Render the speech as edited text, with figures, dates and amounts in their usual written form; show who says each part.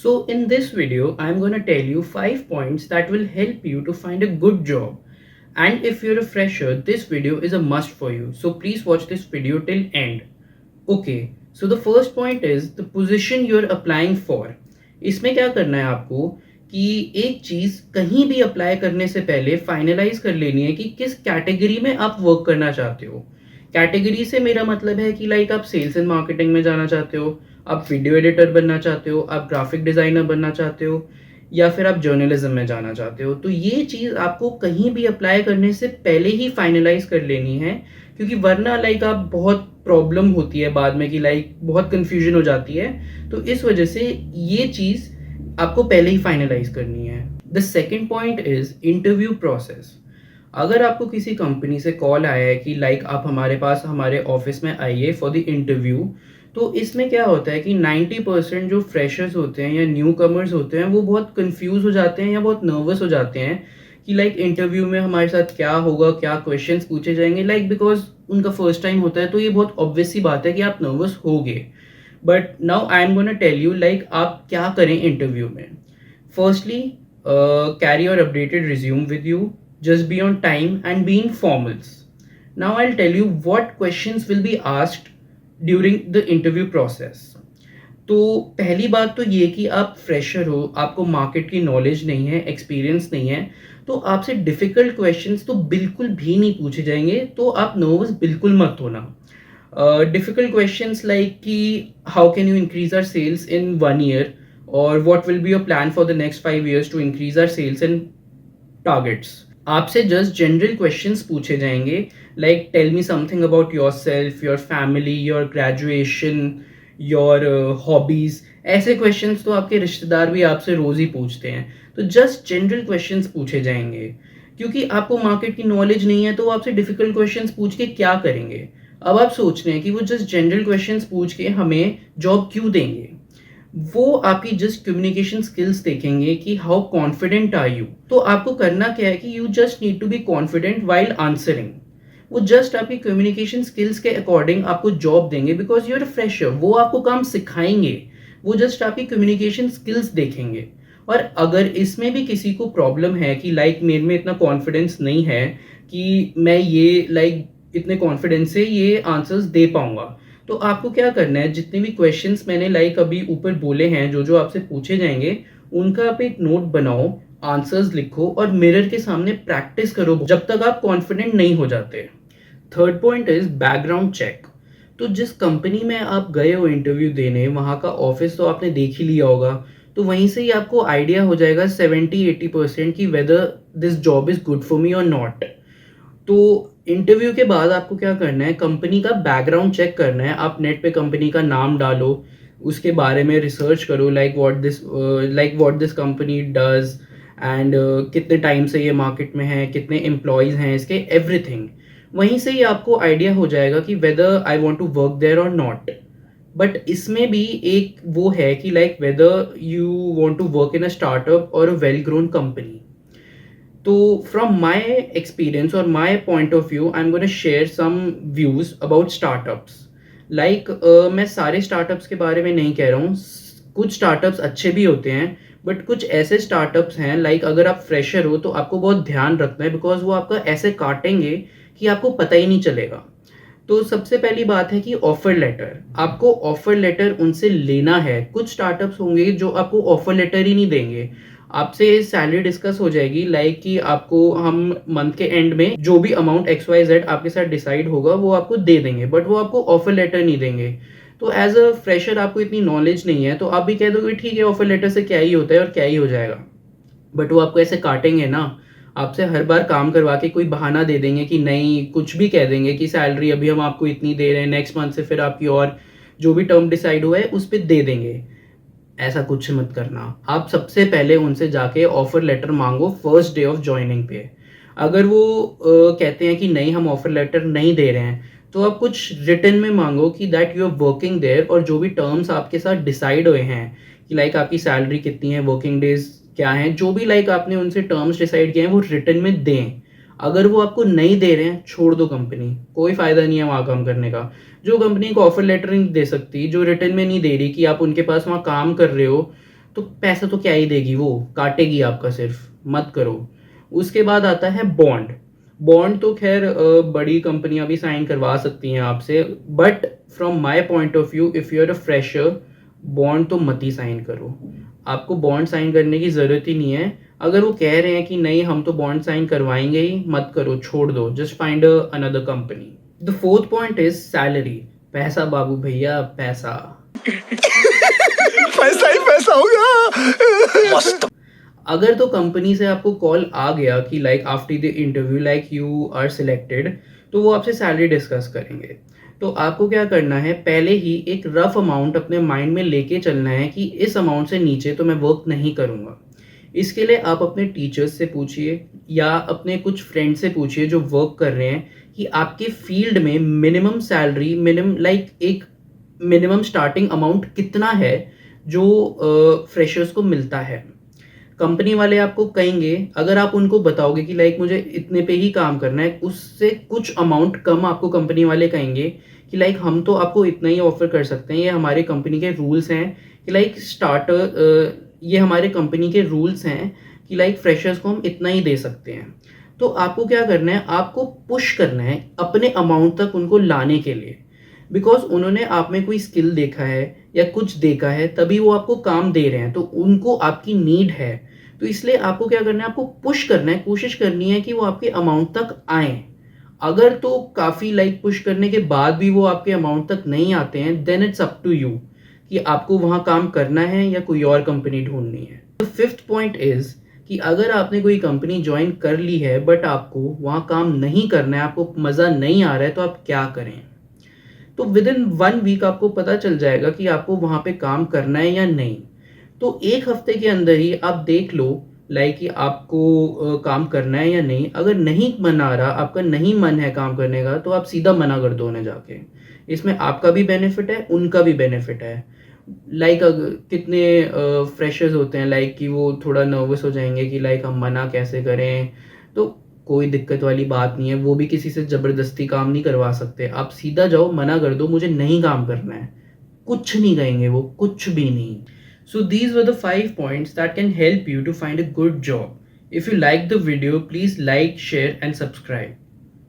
Speaker 1: So, in this video, I'm going to tell you 5 points that will help you to find a good job. And if you're a fresher, this video is a must for you. So, please watch this video till end. Okay, so the first point is the position you're applying for. इसमें क्या करना है आपको कि एक चीज़ कहीं भी apply करने से पहले फाइनलाइज कर लेनी है कि किस कैटेगरी में आप वर्क करना चाहते हो। कैटेगरी से मेरा मतलब है कि लाइक आप सेल्स एंड मार्केटिंग में जाना चाहते हो, आप वीडियो एडिटर बनना चाहते हो, आप ग्राफिक डिज़ाइनर बनना चाहते हो, या फिर आप जर्नलिज्म में जाना चाहते हो। तो ये चीज़ आपको कहीं भी अप्लाई करने से पहले ही फाइनलाइज कर लेनी है, क्योंकि वरना लाइक आप बहुत प्रॉब्लम होती है बाद में कि लाइक बहुत कंफ्यूजन हो जाती है। तो इस वजह से ये चीज़ आपको पहले ही फाइनलाइज करनी है। The second point is interview process. अगर आपको किसी कंपनी से कॉल आया है कि लाइक आप हमारे पास हमारे ऑफिस में आइए फॉर द इंटरव्यू, तो इसमें क्या होता है कि 90% जो फ्रेशर्स होते हैं या न्यू कमर्स होते हैं वो बहुत कंफ्यूज हो जाते हैं या बहुत नर्वस हो जाते हैं कि लाइक इंटरव्यू में हमारे साथ क्या होगा, क्या क्वेश्चंस पूछे जाएंगे, लाइक बिकॉज उनका फर्स्ट टाइम होता है। तो ये बहुत ऑब्वियस सी बात है कि आप नर्वस होगे। But now I am gonna tell you like आप क्या करें इंटरव्यू में। Firstly, carry your updated resume with you, just be on time and be in formals. Now I'll tell you what questions will be asked during the interview process. तो पहली बात तो ये कि आप फ्रेशर हो, आपको मार्केट की नॉलेज नहीं है, एक्सपीरियंस नहीं है, तो आपसे डिफ़िकल्ट क्वेश्चंस तो बिल्कुल भी नहीं पूछे जाएंगे। तो आप नर्वस बिल्कुल मत होना। डिफ़िकल्ट क्वेश्चंस लाइक कि how can you increase our sales in 1 year, और what will be your plan for the next 5 years to increase our sales in targets. आपसे जस्ट जनरल क्वेश्चंस पूछे जाएंगे, like tell me something about yourself, your family, your graduation, your hobbies. ऐसे questions तो आपके रिश्तेदार भी आपसे रोज ही पूछते हैं। तो जस्ट जनरल क्वेश्चंस पूछे जाएंगे, क्योंकि आपको मार्केट की नॉलेज नहीं है तो वो आपसे डिफिकल्ट क्वेश्चंस पूछ के क्या करेंगे। अब आप सोच रहे हैं कि वो जस्ट जनरल क्वेश्चंस पूछ के हमें जॉब क्यों देंगे। वो आपकी जस्ट कम्युनिकेशन स्किल्स देखेंगे कि हाउ कॉन्फिडेंट आर यू। तो आपको करना क्या है कि you just need to be confident while answering. वो जस्ट आपकी कम्युनिकेशन स्किल्स के अकॉर्डिंग आपको जॉब देंगे, बिकॉज यू आर फ्रेशर। वो आपको काम सिखाएंगे, वो जस्ट आपकी कम्युनिकेशन स्किल्स देखेंगे। और अगर इसमें भी किसी को प्रॉब्लम है कि लाइक मेरे में इतना कॉन्फिडेंस नहीं है कि मैं ये लाइक इतने कॉन्फिडेंस से ये आंसर्स दे पाऊंगा, तो आपको क्या करना है, जितने भी क्वेश्चंस मैंने लाइक अभी ऊपर बोले हैं, जो जो आपसे पूछे जाएंगे, उनका आप एक नोट बनाओ, आंसर्स लिखो और मिरर के सामने प्रैक्टिस करो जब तक आप कॉन्फिडेंट नहीं हो जाते। Third point is background check. तो जिस कंपनी में आप गए हो इंटरव्यू देने, वहाँ का ऑफिस तो आपने देख ही लिया होगा। तो वहीं से ही आपको आइडिया हो जाएगा 70-80% की whether this job is good for me और नॉट। तो इंटरव्यू के बाद आपको क्या करना है, कंपनी का बैकग्राउंड चेक करना है। आप नेट पे कंपनी का नाम डालो, उसके बारे में रिसर्च करो, like what this company does, and कितने टाइम से ये मार्केट में है, कितने एम्प्लॉयज़ हैं इसके, एवरीथिंग। वहीं से ही आपको आइडिया हो जाएगा कि whether I want to work there or not. But इसमें भी एक वो है कि like whether you want to work in a startup or a well grown company. तो फ्रॉम माई एक्सपीरियंस और my point of view, I am gonna share some views about startups. Like मैं सारे स्टार्टअप्स के बारे में नहीं कह रहा हूँ, कुछ स्टार्टअप्स अच्छे भी होते हैं, बट कुछ ऐसे स्टार्टअप्स हैं लाइक अगर आप फ्रेशर हो तो आपको बहुत ध्यान रखना है, बिकॉज वो आपका ऐसे काटेंगे कि आपको पता ही नहीं चलेगा। तो सबसे पहली बात है कि ऑफर लेटर, आपको ऑफर लेटर उनसे लेना है। कुछ स्टार्टअप्स होंगे जो आपको ऑफर लेटर ही नहीं देंगे, आपसे सैलरी डिस्कस हो जाएगी, लाइक कि आपको हम मंथ के एंड में जो भी अमाउंट XYZ आपके साथ डिसाइड होगा वो आपको दे देंगे, बट वो आपको ऑफर लेटर नहीं देंगे। तो एज अ फ्रेशर आपको इतनी नॉलेज नहीं है, तो आप भी कह दोगे ठीक है ऑफर लेटर से क्या ही होता है और क्या ही हो जाएगा। बट वो आपको ऐसे काटेंगे ना, आपसे हर बार काम करवा के कोई बहाना दे देंगे कि नहीं, कुछ भी कह देंगे कि सैलरी अभी हम आपको इतनी दे रहे हैं, नेक्स्ट मंथ से फिर आपकी और जो भी टर्म डिसाइड हुआ है उस पर दे देंगे। ऐसा कुछ मत करना। आप सबसे पहले उनसे जाके ऑफर लेटर मांगो फर्स्ट डे ऑफ ज्वाइनिंग पे। अगर वो कहते हैं कि नहीं हम ऑफर लेटर नहीं दे रहे हैं, तो आप कुछ रिटर्न में मांगो कि that you are working there, और जो भी टर्म्स आपके साथ डिसाइड हुए हैं कि लाइक आपकी सैलरी कितनी है, वर्किंग डेज क्या हैं, जो भी लाइक आपने उनसे टर्म्स डिसाइड किए हैं वो रिटर्न में दें। अगर वो आपको नहीं दे रहे हैं, छोड़ दो कंपनी, कोई फ़ायदा नहीं है वहाँ काम करने का। जो कंपनी को ऑफर लेटर नहीं दे सकती, जो रिटर्न में नहीं दे रही कि आप उनके पास वहाँ काम कर रहे हो, तो पैसा तो क्या ही देगी, वो काटेगी आपका सिर्फ, मत करो। उसके बाद आता है बॉन्ड। बॉन्ड तो खैर बड़ी कंपनियां भी साइन करवा सकती हैं आपसे, but from my point of view if you are a fresher, bond तो मत ही साइन करो। आपको बॉन्ड साइन करने की ज़रूरत ही नहीं है। अगर वो कह रहे हैं कि नहीं हम तो बॉन्ड साइन करवाएंगे ही, मत करो, छोड़ दो, just find another company. The fourth point is salary. पैसा बाबू भैया, पैसा।
Speaker 2: पैसा ही पैसा होगा। मस्त।
Speaker 1: अगर तो कंपनी से आपको कॉल आ गया कि like after the interview like you are selected, तो वो आपसे सैलरी डिस्कस करेंगे। तो आपको क्या करना है, पहले ही एक रफ अमाउंट अपने माइंड में लेके चलना है कि इस अमाउंट से नीचे तो मैं वर्क नहीं करूँगा। इसके लिए आप अपने टीचर्स से पूछिए या अपने कुछ फ्रेंड से पूछिए जो वर्क कर रहे हैं कि आपके फील्ड में मिनिमम सैलरी, मिनिमम लाइक एक मिनिमम स्टार्टिंग अमाउंट कितना है जो फ्रेशर्स को मिलता है। कंपनी वाले आपको कहेंगे, अगर आप उनको बताओगे कि लाइक मुझे इतने पे ही काम करना है, उससे कुछ अमाउंट कम आपको कंपनी वाले कहेंगे कि लाइक हम तो आपको इतना ही ऑफर कर सकते हैं, ये हमारे कंपनी के रूल्स हैं कि लाइक ये हमारे कंपनी के रूल्स हैं कि लाइक फ्रेशर्स को हम इतना ही दे सकते हैं। तो आपको क्या करना है, आपको पुश करना है अपने अमाउंट तक उनको लाने के लिए, बिकॉज उन्होंने आप में कोई स्किल देखा है या कुछ देखा है, तभी वो आपको काम दे रहे हैं, तो उनको आपकी नीड है। तो इसलिए आपको क्या करना है, आपको पुश करना है, कोशिश करनी है कि वो आपके अमाउंट तक आए। अगर तो काफ़ी लाइक पुश करने के बाद भी वो आपके अमाउंट तक नहीं आते हैं, then it's up to you कि आपको वहाँ काम करना है या कोई और कंपनी ढूंढनी है। द फिफ्थ पॉइंट इज़ कि अगर आपने कोई कंपनी ज्वाइन कर ली है बट आपको वहाँ काम नहीं करना है, आपको मज़ा नहीं आ रहा है, तो आप क्या करें। तो विद इन 1 वीक आपको पता चल जाएगा कि आपको वहाँ पे काम करना है या नहीं। तो एक हफ्ते के अंदर ही आप देख लो लाइक कि आपको काम करना है या नहीं। अगर नहीं मन आ रहा, आपका नहीं मन है काम करने का, तो आप सीधा मना कर दो उन्हें जाके। इसमें आपका भी बेनिफिट है, उनका भी बेनिफिट है। लाइक कितने फ्रेशर्स होते हैं लाइक कि वो थोड़ा नर्वस हो जाएंगे कि लाइक हम मना कैसे करें। तो कोई दिक्कत वाली बात नहीं है, वो भी किसी से ज़बरदस्ती काम नहीं करवा सकते। आप सीधा जाओ, मना कर दो, मुझे नहीं काम करना है, कुछ नहीं कहेंगे वो, कुछ भी नहीं। So these were the 5 points that can help you to find a good job. If you like the video, please like, share and subscribe.